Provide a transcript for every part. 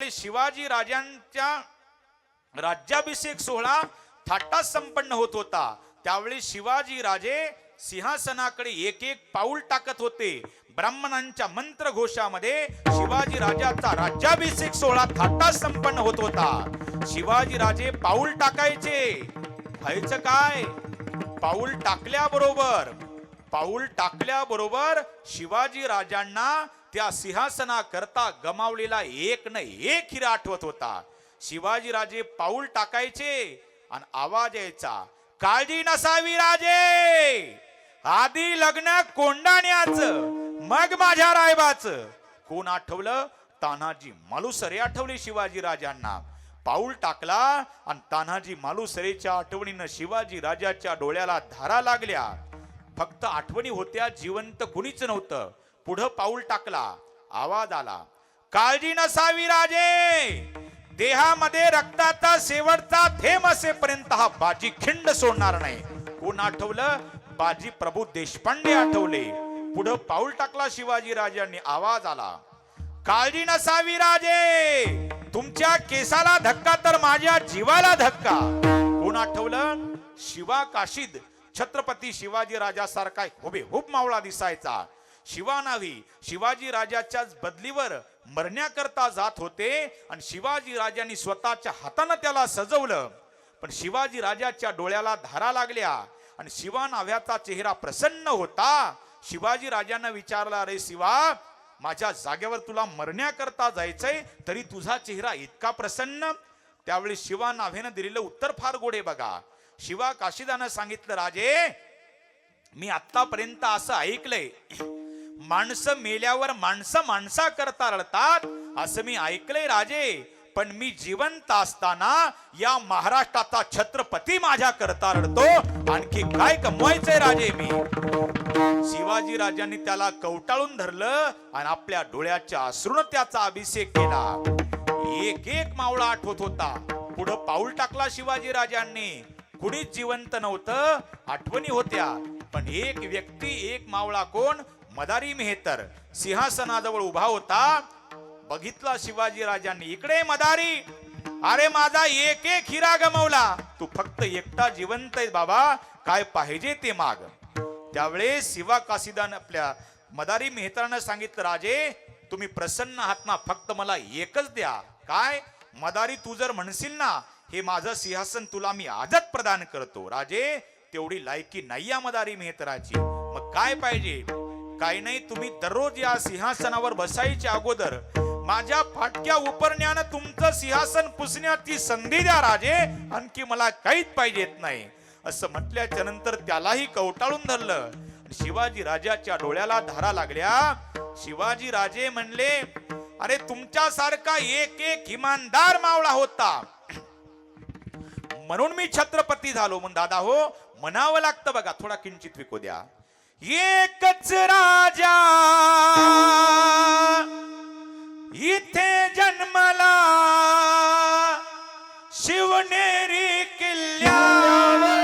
शिवाजी राजांच्या राज्याभिषेक सोहळा थाटात संपन्न होत होता। त्यावेळी शिवाजी राजे सिंहासनाकडे एक एक पाऊल टाकत होते। ब्राह्मणांच्या मंत्र घोषामध्ये शिवाजी राजाचा राज्याभिषेक सोहळा थाटात संपन्न होत होता। शिवाजी राजे पाऊल टाकायचे, व्हायचं काय, पाऊल टाकल्याबरोबर शिवाजी राजांना त्या सिंहासनाकरता गमावलेला एक न एक हिरा आठवत होता। शिवाजी राजे पाऊल टाकायचे आणि आवाज यायचा, काळजी नसावी राजे, आधी लग्न कोंडाण्याचं मग माझ्या रायबाचं। कोण आठवलं? तान्हाजी मालुसरे आठवले शिवाजी राजांना। पाऊल टाकला आणि तान्हाजी मालुसरेच्या आठवणीनं शिवाजी राजाच्या डोळ्याला धारा लागल्या। फक्त आठवणी होत्या, जिवंत कुणीच नव्हतं। पुढं पाऊल टाकला, आवाज आला, काळजी नसावी राजे, देहामध्ये रक्ताचा शेवटचा थेंब असेपर्यंत हा बाजी खिंड सोडणार नाही। कोण आठवलं? बाजी प्रभू देशपांडे आठवले। पुढं पाऊल टाकला शिवाजी राजांनी, आवाज आला, काळजी नसावी राजे, तुमच्या केसाला धक्का तर माझ्या जीवाला धक्का। कोण आठवलं? शिवा काशीद छत्रपती शिवाजी राजासारखा हुबेहूब मावळा दिसायचा। शिवा नावी शिवाजी राजाच्याच बदलीवर मरण्याकरता जात होते आणि शिवाजी राजांनी स्वतःच्या हाताने त्याला सजवलं। पण शिवाजी राजाच्या डोळ्याला धारा लागल्या आणि शिवा नाव्याचा चेहरा प्रसन्न होता। शिवाजी राजांना विचारलं, अरे शिवा, माझ्या जागेवर तुला मरण्याकरता जायचंय तरी तुझा चेहरा इतका प्रसन्न? त्यावेळी शिवा नाव्याने दिलेलं उत्तर फार गोडे बघा। शिवा काशीदानं सांगितलं, राजे, मी आतापर्यंत असं ऐकलंय, माणसं मेल्यावर माणसा करता रडतात असं मी ऐकलंय राजे, पण मी जिवंत असताना या महाराष्ट्राचा छत्रपती माझ्या करता रडतो, आणखी काय कमवायचंय राजे मी। शिवाजी राजांनी त्याला कवटाळून धरलं आणि आपल्या डोळ्याच्या अश्रूने त्याचा अभिषेक केला। एक एक मावळा आठवत होता। पुढं पाऊल टाकला शिवाजी राजांनी, कुणीच जिवंत नव्हतं, आठवणी होत्या, पण एक व्यक्ती, एक मावळा, कोण? मदारी मेहतर सिंहासनाजवळ उभा होता। बघितला शिवाजी राजांनी, इकडे मदारी, अरे माझा एक एक हिरा गमवला, तू फक्त एकटा जिवंत आहे बाबा, काय पाहिजे ते माग। त्यावेळेस शिवा काशीदान आपल्या मदारी मेहतरानं सांगितलं, राजे, तुम्ही प्रसन्न आहात ना, फक्त मला एकच द्या। काय? मदारी, तू जर म्हणशील ना, हे माझं सिंहासन तुला मी आजच प्रदान करतो। राजे, तेवढी लायकी नाही या मदारी मेहतराची, मग काय पाहिजे? काही नाही, तुम्ही दररोज या सिंहासनावर बसायच्या अगोदर माझ्या फाटक्या उपरण्यानं तुमचं सिंहासन पुसण्याची संधी द्या राजे, आणखी मला काहीच पाहिजेत नाही। असं म्हटल्याच्या नंतर त्यालाही कवटाळून धरलं। शिवाजी राजाच्या डोळ्याला धारा लागल्या। शिवाजी राजे म्हणले, अरे तुमच्यासारखा एक एक इमानदार मावळा होता म्हणून मी छत्रपती झालो। म्हणून दादा हो, म्हणावं लागतं बघा, थोडा किंचित विकू द्या। एकच राजा इथे जन्मला, शिवनेरी किल्ल्यावर,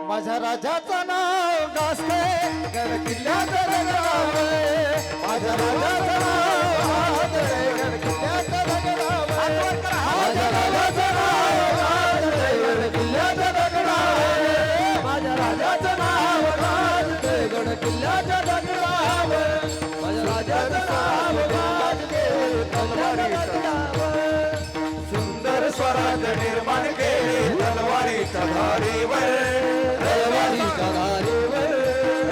माझ्या राजाचं नाव गाजतंय गड किल्ल्याचं रंगावर, माझ्या राजाचं नाव गाजतंय गड किल्ल्याचं रंगावर, माझ्या राजाचं नाव गाजतंय गड किल्ल्याचं रंगावर, माझ्या राजाचं नाव गाजतंय गड किल्ल्याचं रंगावर, माझ्या राजाचं नाव गाजतंय तलवारीच्या रंगावर, सुंदर स्वराज निर्माण केले तलवारीच्या धारेवर, तलवारीच्या धारेवर,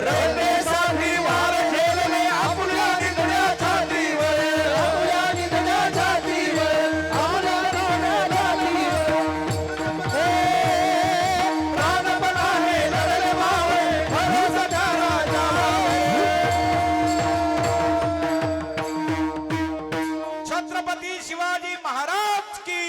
रयतेसाठी वार झेलले आपल्या निधड्या छातीवर, आपल्या निधड्या छातीवर, आपल्या निधड्या छातीवर, प्राणपण आहे लढले मावळे भरोसाच्या राजावर। छत्रपती शिवाजी महाराज की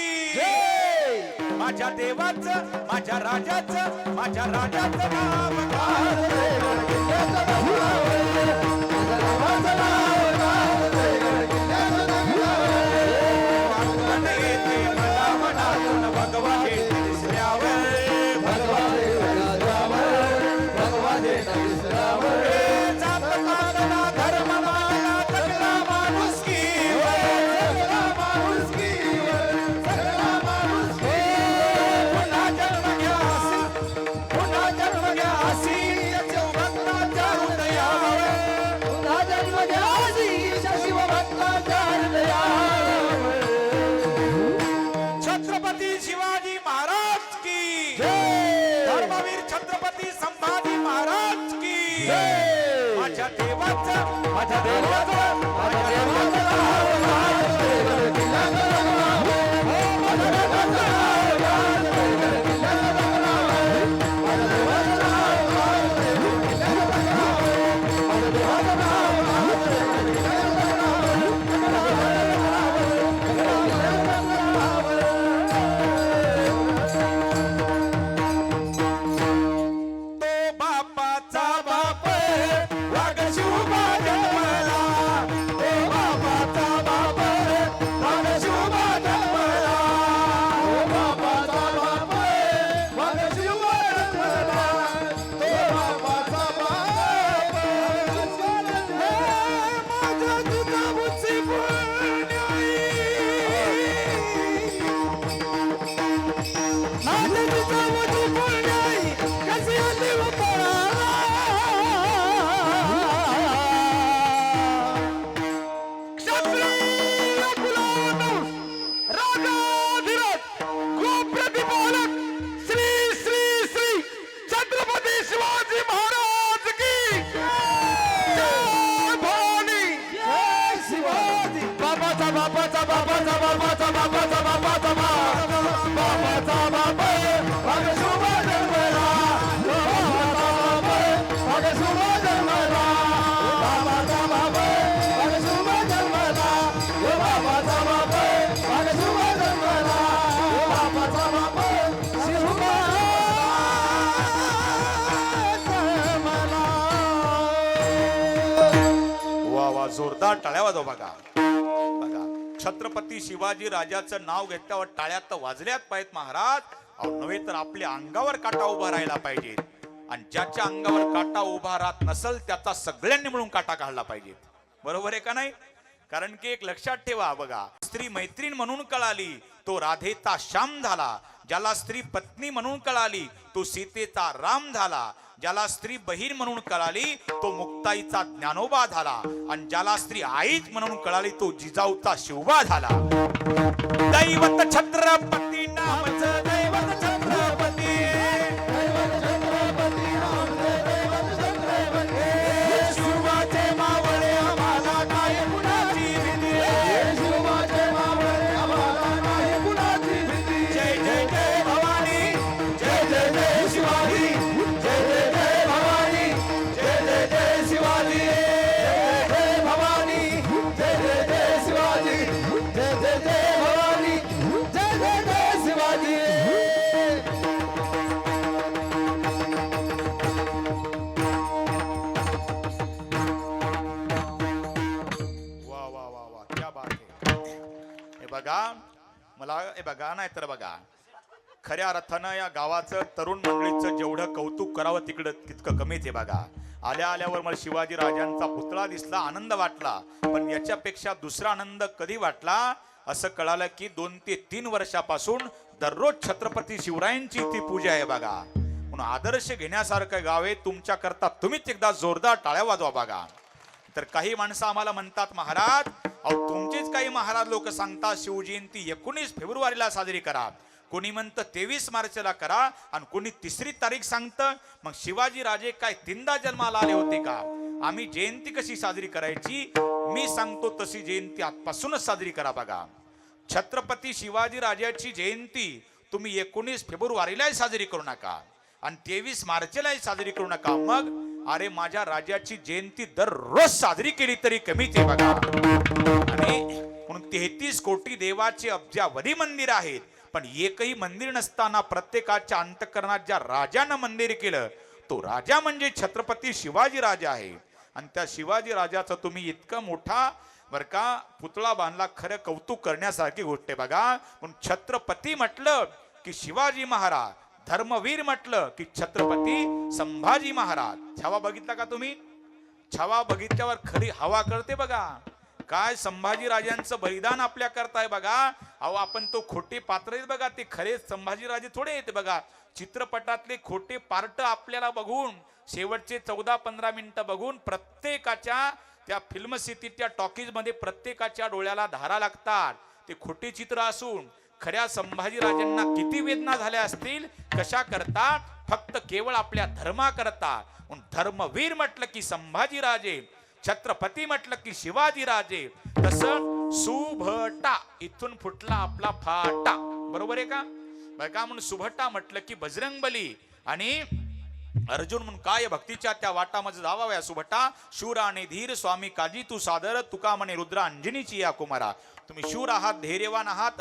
माझ्या देवाचं, माझ्या राजाचं, माझ्या राजाचं नाव गाजतंय गड किल्ल्याचं रंगावर, माझ्या राजाचं नाव गाजतंय गड किल्ल्याचं रंगावर, आठवण येते मला मनातून भगवा येते दिसल्यावर, भगवा येते राजावर, भगवा येते दिसल्यावर, जात पातला धर्म बापाचं माझ्या देवाचं माझ्या देवाचं नाव राहतंय किल्ल्याचं नाव आहे. माझ्या देवाचं नाव राहतंय किल्ल्याचं नाव आहे. माझ्या देवाचं नाव राहतंय किल्ल्याचं नाव आहे. माझ्या देवाचं नाव राहतंय किल्ल्याचं नाव आहे. तो बापाचा बाप आहे, वाघ शिवबा जन्मला. तो बापाचा बाप आहे, वाघ शिवबा जन्मला. तो बापाचा बाप आहे, वाघ शिवबा जन्मला. तो बापाचा बाप आहे, माझ्या जिजाऊची पुण्याई. माझ्या जिजाऊची पुण्याई कशी आली व पळाला. क्षत्रिय कुलावतू राजाधिराज गोप्रतिपालक श्री श्री श्री छत्रपती शिवाजी महाराज की जय भवानी. जय शिवाजी. बाबाचा बापाचा बापाचा बापाचा बापाचा बापाचा बापाचा बाप आहे, वाघ शिवबा जन्मला. बाबाचा बाप आहे, वाघ शिवबा जन्मला. बाबाचा बाप आहे, वाघ शिवबा जन्मला. बाबाचा बाप आहे, वाघ शिवबा जन्मला. बाबाचा बाप आहे, शिवबा जन्मला. वा वा, जोरदार टाळ्या वाजवा बघा. बघा, छत्रपती शिवाजी राजाचं नाव घेतल्यावर टाळ्या तर वाजल्यात पाहिजेत महाराज. अहो नव्हे तर आपल्या अंगावर काटा उभा राहायला पाहिजे. आणि ज्याच्या अंगावर काटा उभा राहत नसल त्याचा सगळ्यांनी मिळून काटा काढला पाहिजे. बरोबर आहे का नाही? कारण की एक लक्षात ठेवा बघा, स्त्री मैत्रीण म्हणून कळाली तो राधेचा श्याम झाला. ज्याला स्त्री पत्नी म्हणून कळाली तो सीतेचा राम झाला. ज्याला स्त्री बहीण म्हणून कळाली तो मुक्ताईचा ज्ञानोबा झाला. आणि ज्याला स्त्री आईच म्हणून कळाली तो जिजाऊचा शिवबा झाला. दैवत छत्रपती नामचं दैवत छत्रपती. दैवत छत्रपती नामचं दैवत छत्रपती. शिवाचे मावळे आम्हाला काय कुणाची भीती. शिवाचे मावळे आम्हाला नाही कुणाची भीती. जय जय जय भवानी, जय जय जय शिवाजी. जय जय जय भवानी. जय जय जय शिवाजी. जय जय भवानी. जय जय जय शिवाजी. जय जय जय भवानी. जय जय जय शिवाजी. वा वा वा वा, क्या बात आहे. हे बघा, मला हे बघा, नाही तर बघा, खऱ्या अर्थानं या गावाचं तरुण मंडळीचं जेवढं कौतुक करावं तिकडं तितकं कमीच आहे बघा. आल्या आल्यावर मला शिवाजी राजांचा पुतळा दिसला, आनंद वाटला. पण याच्यापेक्षा दुसरा आनंद कधी वाटला असं कळालं की 2 ते 3 वर्षापासून दररोज छत्रपती शिवरायांची ती पूजा आहे बघा. म्हणून आदर्श घेण्यासारखं गाव आहे. तुमच्या करता तुम्हीच एकदा जोरदार टाळ्या वाजवा बघा. तर काही माणसं आम्हाला म्हणतात महाराज, अहो तुमचेच काही महाराज लोक सांगतात शिवजयंती 19 फेब्रुवारीला साजरी करा. कोणी म्हणतं 23 मार्चला करा आणि कोणी 3री तारीख सांगतं. मग शिवाजी राजे काय 3दा जन्माला आले होते का? आम्ही जयंती कशी साजरी करायची मी सांगतो तशी जयंती आजपासूनच साजरी करा बघा. छत्रपती शिवाजी राजाची जयंती तुम्ही 19 फेब्रुवारीलाही साजरी करू नका आणि 23 मार्चलाही साजरी करू नका. मग अरे माझ्या राजाची जयंती दररोज साजरी केली तरी कमीच आहे बघा. आणि म्हणून 33 कोटी देवाचे अब्जावधी मंदिर आहेत. पण एकही मंदिर नसताना प्रत्येकाच्या अंतःकरणात ज्या राजानं मंदिर केलं तो राजा म्हणजे छत्रपती शिवाजी राजा आहे. आणि त्या शिवाजी राजाचं तुम्ही इतका मोठा बर का पुतळा बांधला, खरं कौतुक करण्यासारखी गोष्ट आहे बघा. म्हणून छत्रपती म्हटलं की शिवाजी महाराज, धर्मवीर म्हटलं की छत्रपती संभाजी महाराज. छावा बघितला का तुम्ही? छावा बघितल्यावर खरी हवा कळते बघा. काय संभाजी राजांचं बलिदान आपल्या करताय बघा. अहो आपण तो खोटे पात्र आहेत बघा, ते खरे संभाजी राजे थोडे येते बघा. चित्रपटातले खोटे पार्ट आपल्याला बघून शेवटचे 14-15 मिनिटं बघून प्रत्येकाच्या त्या फिल्म सिटीच्या टॉकीज मध्ये प्रत्येकाच्या डोळ्याला धारा लागतात. ते खोटे चित्र असून खऱ्या संभाजी राजांना किती वेदना झाल्या असतील, कशा करता? फक्त केवळ आपल्या धर्मा करता. धर्मवीर म्हटलं की संभाजी राजे छत्रपती म्हटलं की शिवाजी राजे, तसं सुभटा इथून फुटला आपला फाटा. बरोबर आहे का? बरं का? म्हणून सुभटा म्हटलं की बजरंगबली आणि अर्जुन म्हणून काय भक्तीच्या त्या वाटामध्ये जावा या सुभटा. शूर आणि धीर स्वामी काजी तू सादर, तुका म्हणे रुद्र अंजनीची या कुमारा. तुम्ही शूर आहात, धैर्यवान आहात